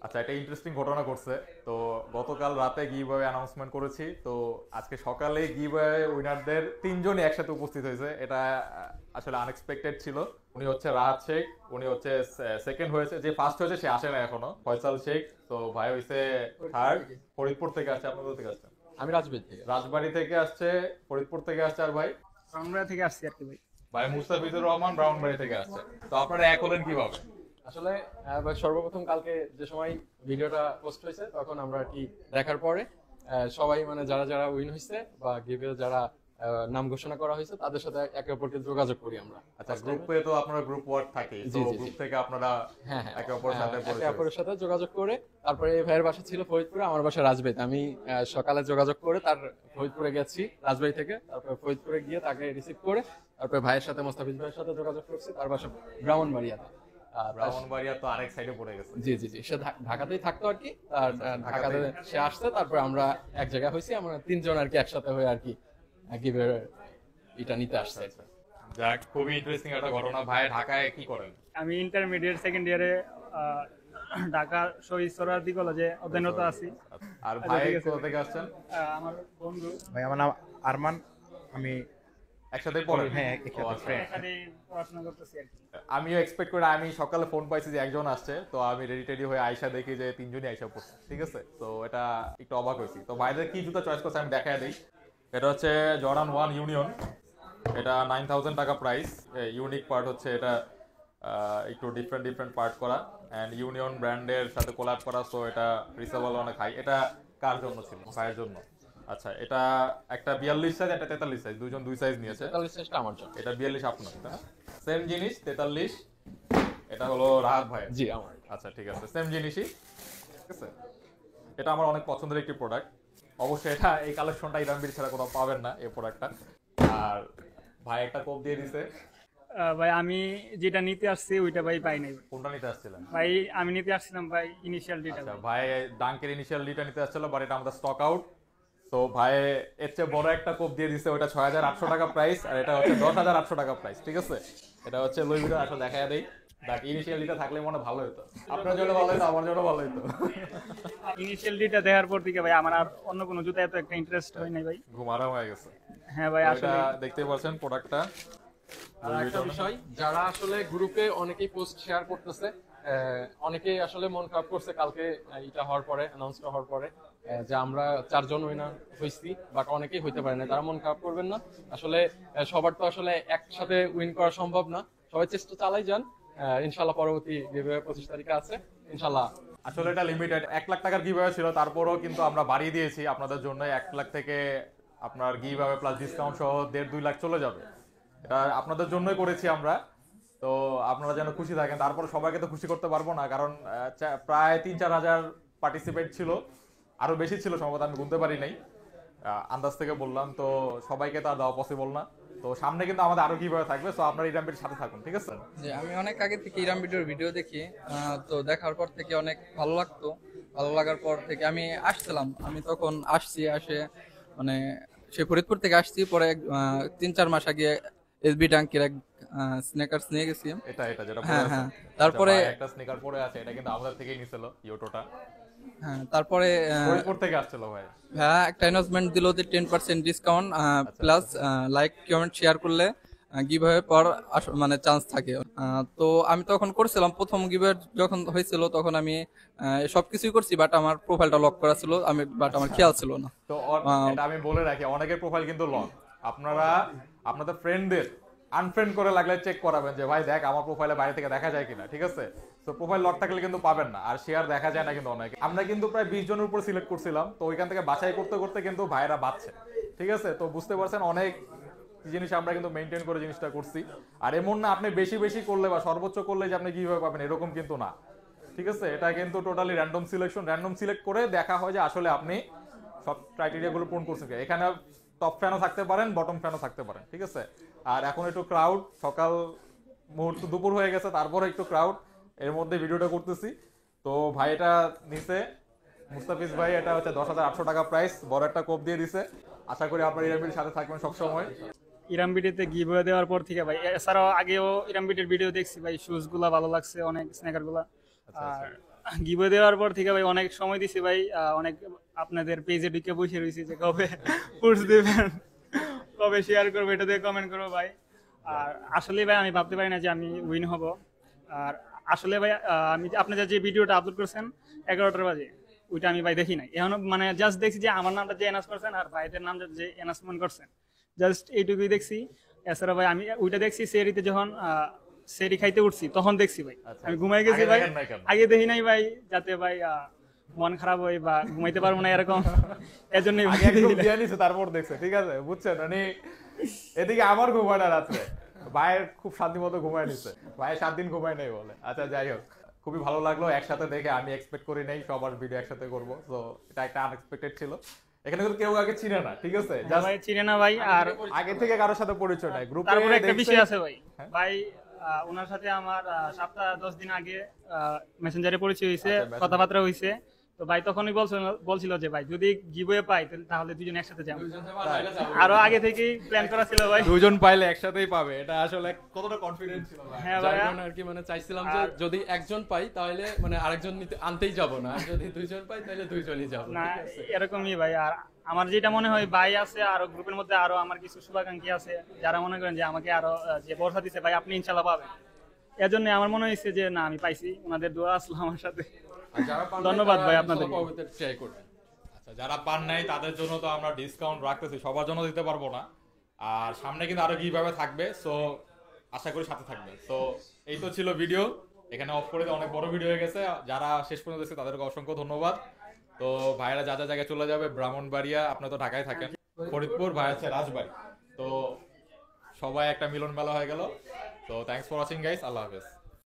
আচ্ছা, একটা ইন্টারেস্টিং ঘটনা ঘটছে। তো গতকাল রাতে গিভঅ্যাওয়ে অ্যানাউন্সমেন্ট করেছি, তো আজকে সকালে গিভঅ্যাওয়ে উইনারদের তিনজনই একসাথে উপস্থিত হয়েছে। এটা আসলে আনএক্সপেক্টেড ছিল। উনি হচ্ছে রাহাত শেখ, উনি হচ্ছে সেকেন্ড হয়েছে, যে ফার্স্ট হয়েছে সে আসে না এখনো, ফয়সাল শেখ। তো ভাই হয়েছে থার্ড, ফরিদপুর থেকে আসছে। আপনাদের থেকে আসছে? আমি রাজবাড়ী থেকে। রাজবাড়ী থেকে আসছে, ফরিদপুর থেকে আসছে। আর ভাই? আমরা থেকে আসছি আর কি ভাই। ভাই মুস্তাফিজুর রহমান ব্রাউনবাড়ি থেকে আসছে। তো আপনারা এক হলেন কিভাবে? আসলে সর্বপ্রথম কালকে যে সময় ভিডিওটা পোস্ট হয়েছে তখন আমরা আর কি দেখার পরে সবাই মানে যারা যারা উইন হয়েছে বা গিভে যারা নাম ঘোষণা করা হয়েছে তাদের সাথে একে অপরকে যোগাযোগ করি আমরা। আচ্ছা, গ্রুপে তো আপনারা গ্রুপ ওয়ার্ক থাকে, তো গ্রুপ থেকে আপনারা হ্যাঁ হ্যাঁ একে অপরের সাথে একে অপরের সাথে যোগাযোগ করে তারপরে এই ভাইয়ের বাসা ছিল ফরিদপুরে, আমার বাসা রাজবাড়ীতে। আমি সকালে যোগাযোগ করে তার ফরিদপুরে গেছি রাজবাড়ী থেকে, তারপরে ফরিদপুরে গিয়ে তাকে রিসিভ করে তারপরে ভাইয়ের সাথে মোস্তাফিজ ভাইয়ের সাথে যোগাযোগ করছি, তার বাসা ব্রাহ্মণবাড়িয়াতে। ব্রাহ্মণবাড়িয়া তো আরেক সাইডে পড়ে গেছে। জি জি জি, সে ঢাকাতেই থাকতো আর কি। আর ঢাকাতে সে আসছে, তারপরে আমরা এক জায়গায় হয়েছি, আমরা তিনজন আর কি একসাথে হয়ে আর কি গিভের এটা নিতে আসছে। যাক, খুবই ইন্টারেস্টিং একটা ঘটনা। ভাই ঢাকায় কি করেন? আমি ইন্টারমিডিয়েট সেকেন্ড ইয়ারে ঢাকা শহীদ সোহরাওয়ার্দী কলেজে অধ্যয়নরত আছি। আর ভাই কোথা থেকে আসছেন? আমার বন্ধু ভাই আমার নাম আরমান, আমি একসাথে পড়েন? হ্যাঁ একসাথে ফ্রেন্ড। এখানে পড়াশোনা করতেছি আর কি। আমিও এক্সপেক্ট করে, আমি সকালে ফোন পাইছি যে একজন আসছে, তো আমি রেডি টেডি হয়ে আয়সা দেখি যে তিনজনই আয়সা পড়ছে। ঠিক আছে, তো এটা একটু অবাক হয়েছি। তো ভাইদের কি জুতা চয়েস করছে আমি দেখাই দিই। এটা হচ্ছে জর্ডান 1 ইউনিয়ন। এটা 9000 টাকা প্রাইস। ইউনিক পার্ট হচ্ছে এটা একটু ডিফারেন্ট ডিফারেন্ট পার্ট করা, অ্যান্ড ইউনিয়ন ব্র্যান্ডের সাথে কোলাব করা, সো এটা রিসেবল অনেক হাই। এটা কার জন্য ছিল? ভাইয়ের জন্য। আচ্ছা, এটা একটা 42 সাইজ, একটা 43 সাইজ, দুইজন দুই সাইজ নিয়েছে। 43 সাইজটা আমার জন্য। এটা 42 আপনার, তাই না? সেম জিনিস 43, এটা হলো রাহাত ভাই। জি আমার। আচ্ছা ঠিক আছে, সেম জিনিসই। ঠিক আছে, এটা আমার অনেক পছন্দের একটি প্রোডাক্ট। অবশ্যই এটা এই কালেকশনটা ইরানবির ছাড়া কোথাও পাবেন না, এই প্রোডাক্টটা। আর ভাই একটা কোপ দিয়ে দিছে। ভাই আমি যেটা নিতে আসছি ওইটা ভাই পাই নাই। কোনটা নিতে আসছিলেন? ভাই আমি নিতে আসছিলাম ভাই ইনিশিয়াল ডিটা। আচ্ছা, ভাই ডাঙ্কের ইনিশিয়াল ডিটা নিতে আসছিল, বাট এটা আমাদের স্টক আউট। তো ভাই এর চেয়ে বড় একটা কোপ দিয়ে দিছে, ওটা 6800 টাকা প্রাইস, আর এটা হচ্ছে 10800 টাকা প্রাইস। ঠিক আছে, এটা হচ্ছে লুই ভিতর আসলে দেখা দেই। বাট ইনিশিয়াল ডিটা থাকলে মনে ভালো হতো, আপনার জন্য ভালো হতো, আমার জন্য ভালো হতো। ইনিশিয়াল ডিটা দেখার পর থেকে ভাই আমার আর অন্য কোনো জুতা এত একটা ইন্টারেস্ট হয় নাই ভাই। ঘুমারা হয়ে গেছে। হ্যাঁ ভাই এটা আসলে দেখতে পাচ্ছেন প্রোডাক্টটা। আর একটা বিষয়, যারা আসলে গ্রুপে অনেকেই পোস্ট শেয়ার করতেছে, অনেকেই আসলে মন খারাপ করছে কালকে এটা হওয়ার পরে, অ্যানাউন্সটা হওয়ার পরে, যে আমরা চারজন উইনার হয়েছি, বাট অনেকেই হইতে পারে না। তারা মন খারাপ করবেন না। আসলে সবার তো আসলে একসাথে উইন করা সম্ভব না, সবাই চেষ্টা চালাই যান। ইনশাল্লাহ পরবর্তী গিভঅ্যাওয়ে 25 তারিখে আছে ইনশাল্লাহ। আসলে এটা লিমিটেড 1 লাখ টাকার গিভঅ্যাওয়ে ছিল, তারপরেও কিন্তু আমরা বাড়িয়ে দিয়েছি আপনাদের জন্য। 1 লাখ থেকে আপনার গিভঅ্যাওয়ে প্লাস ডিসকাউন্ট সহ 1.5-2 লাখ চলে যাবে। এটা আপনাদের জন্যই করেছি আমরা। তো আপনারা যেন খুশি থাকেন। তারপর সবাইকে তো খুশি করতে পারবো না, কারণ প্রায় 3-4 হাজার পার্টিসিপেট ছিল, আরো বেশি ছিল সম্ভবত, আমি গুনতে পারি নাই, আন্দাজ থেকে বললাম। তো সবাইকে তো আর দেওয়া পসিবল না। তো সামনে কিন্তু আমাদের আরো কিভাবে থাকবে, তো আপনারা ইরামবির সাথে থাকুন। ঠিক আছে? যে আমি অনেক আগে থেকে ইরাম ভিডিওর ভিডিও দেখি, তো দেখার পর থেকে অনেক ভালো লাগতো। ভালো লাগার পর থেকে আমি আসছিলাম, আমি তখন আসে মানে সে ফরিদপুর থেকে আসছি, পরে 3-4 মাস আগে এসবি ট্যাঙ্কের এক স্নেকার্স নিয়ে গেছি। এটা এটা যেটা হ্যাঁ পরে আছে। হ্যাঁ, তারপরে আচ্ছা, ভাই একটা স্নিকার পরে আছে, এটা কিন্তু আমাদের থেকেই নিছিল, ইয়োটোটা। হ্যাঁ তারপরে ফরিদপুর থেকে আসছিল ভাই। হ্যাঁ একটা অ্যানাউন্সমেন্ট দিল যে 10% discount plus like comment share করলে গিভঅ্যাওয়ে পর মানে চান্স থাকে। তো আমি তখন করছিলাম, প্রথম গিভঅ্যাওয়ে যখন হয়েছিল তখন আমি সবকিছুই করছি, বাট আমার প্রোফাইলটা লক করা ছিল, বাট আমার খেয়াল ছিল না। তো এটা আমি বলে রাখি, অনেকের প্রোফাইল কিন্তু লক। আপনারা আপনাদের ফ্রেন্ডদের আনফ্রেন্ড করে লাগলে চেক করাবেন যে ভাই দেখ আমার প্রোফাইলে বাইরে থেকে দেখা যায় কিনা। ঠিক আছে, তো প্রোফাইল লক থাকলে কিন্তু পাবেন না, আর শেয়ার দেখা যায় না কিন্তু অনেকে। আমরা কিন্তু প্রায় 20 জনের উপর সিলেক্ট করছিলাম, তো ওইখান থেকে বাছাই করতে করতে কিন্তু ভাইরা বাঁচছে। ঠিক আছে, তো বুঝতে পারছেন অনেক জিনিস আমরা কিন্তু মেনটেন করে জিনিসটা করছি। আর এমন না আপনি বেশি বেশি করলে বা সর্বোচ্চ করলে যে আপনি কিভাবে পাবেন, এরকম কিন্তু না। ঠিক আছে, এটা কিন্তু totally random selection, random select করে দেখা হয় যে আসলে আপনি সব ক্রাইটেরিয়া গুলো পূরণ করছেন। এখানে টপ ফ্যানও থাকতে পারেন, বটম ফ্যানও থাকতে পারেন। ঠিক আছে, আর এখন একটু ক্রাউড, সকাল মুহূর্ত দুপুর হয়ে গেছে, তারপরে একটু ক্রাউড, এর মধ্যে ভিডিওটা করতেছি। তো ভাই এটা নিচে মুস্তাফিজ ভাই, এটা হচ্ছে 10,800 টাকা প্রাইস, বড় একটা কোপ দিয়ে দিছে। আশা করি আপনার ইরামির সাথে থাকবেন সবসময়। ইরাম ভিডিওতে গিভওয়ে দেওয়ার পর থেকে ভাই, এছাড়াও আগেও ইরাম ভিডিওর ভিডিও দেখছি ভাই, শুজ গুলা ভালো লাগছে অনেক, স্নেকার গুলা। আর গিভওয়ে দেওয়ার পর থেকে ভাই অনেক সময় দিছি ভাই, অনেক আপনাদের পেজে ঢুকে বসে রয়েছি যে কবে পোস্ট দেবেন, কবে শেয়ার করবো, এটাতে কমেন্ট করবো ভাই। আর আসলে ভাই আমি ভাবতে পারি না যে আমি উইন হব। আর আসলে ভাই আমি আপনাদের যে ভিডিওটা আপলোড করছেন 11টার বাজে, ওইটা আমি ভাই দেখি নাই এখন, মানে জাস্ট দেখছি যে আমার নামটা যে অ্যানাউন্স করছেন আর ভাইদের নামটা যে অ্যানাউন্সমেন্ট করছেন, জাস্ট এইটুকুই দেখছি। এছাড়া ভাই আমি ওইটা দেখছি সেরিতে যখন সেরি খাইতে উঠছি তখন দেখছি ভাই, আচ্ছা। আমি ঘুমাই গেছি আগে ভাই, দেখেন নাই কেন? আগে দেখি নাই ভাই, যাতে ভাই মন খারাপ হয় বা ঘুমাইতে পারবো না এরকম, এজন্যই ভাই আগে একদম দেখি নাই। দিয়ে নিছে, তারপর দেখছে, ঠিক আছে, বুঝছেন? মানে এদিকে আমার ঘুমায় না রাত্রে, ভাইয়ের খুব শান্তি মতো ঘুমায় নিচ্ছে, ভাই 7 দিন ঘুমায় নাই বলে। আচ্ছা যাই হোক, খুবই ভালো লাগলো একসাথে দেখে, আমি এক্সপেক্ট করি নাই সবার ভিডিও একসাথে করবো, তো এটা একটা আনএক্সপেক্টেড ছিল। এখানে কিন্তু কেউ আগে চিনে না, ঠিক আছে, হ্যাঁ ভাই চিনে না ভাই। আর আগে থেকে কারোর সাথে পরিচয় নাই, গ্রুপে তারপরে একটা বিষয় আছে ভাই, হ্যাঁ? ভাই ওনার সাথে আমার সপ্তাহ 10 দিন আগে মেসেঞ্জারে পরিচয় হয়েছে, আচ্ছা, Messenger। কথাবার্তা হয়েছে। তো ভাই তখনই বলছিল যে ভাই যদি গিভওয়ে পাই তাহলে দুজন একসাথে যাবো। আরো আগে থেকেই প্ল্যান করা ছিল ভাই। দুজন পাইলে একসাথেই পাবে, এটা আসলে কতটা কনফিডেন্ট ছিল ভাই। হ্যাঁ যার ভাই, কারণে আর কি মানে চাইছিলাম যে যদি একজন পাই তাহলে মানে আরেকজন আনতেই যাব না, আর যদি দুইজন পাই তাহলে দুইজনই যাব। না এরকমই ভাই। আর আমার যেটা মনে হয় ভাই আছে আরো গ্রুপের মধ্যে, আরো আমার কিছু শুভাকাঙ্ক্ষী আছে যারা মনে করেন যে আমাকে আরো যে ভরসা দিচ্ছে ভাই আপনি ইনশাল্লাহ পাবেন। এজন্য আমার মনে হয়েছে যে না আমি পাইছি, ওনাদের দোয়া আসলো আমার সাথে। আর যারা পান নাই ধন্যবাদ তারা ভাই ইনশাল্লাহ আপনাদেরকে। পরবর্তীতে ট্রাই করবেন। আচ্ছা, যারা পান নাই তাদের জন্য তো আমরা ডিসকাউন্ট রাখতেছি, সবার জন্য দিতে পারবো না, আর সামনে কিন্তু আরো কিভাবে থাকবে, সো আশা করি সাথে থাকবে। তো এই তো ছিল ভিডিও, এখানে অফ করে দিয়ে অনেক বড় ভিডিও হয়ে গেছে, যারা শেষ পর্যন্ত দেখছে তাদেরকে অসংখ্য ধন্যবাদ। তো ভাইরা যা যা জায়গায় চলে যাবে, ব্রাহ্মণবাড়িয়া, আপনারা তো ঢাকায় থাকেন, ফরিদপুর, ভাই আছে রাজবাড়ি, তো সবাই একটা মিলন মেলা হয়ে গেল। তো থ্যাংকস ফর ওয়াচিং গাইস, আল্লাহ হাফেজ।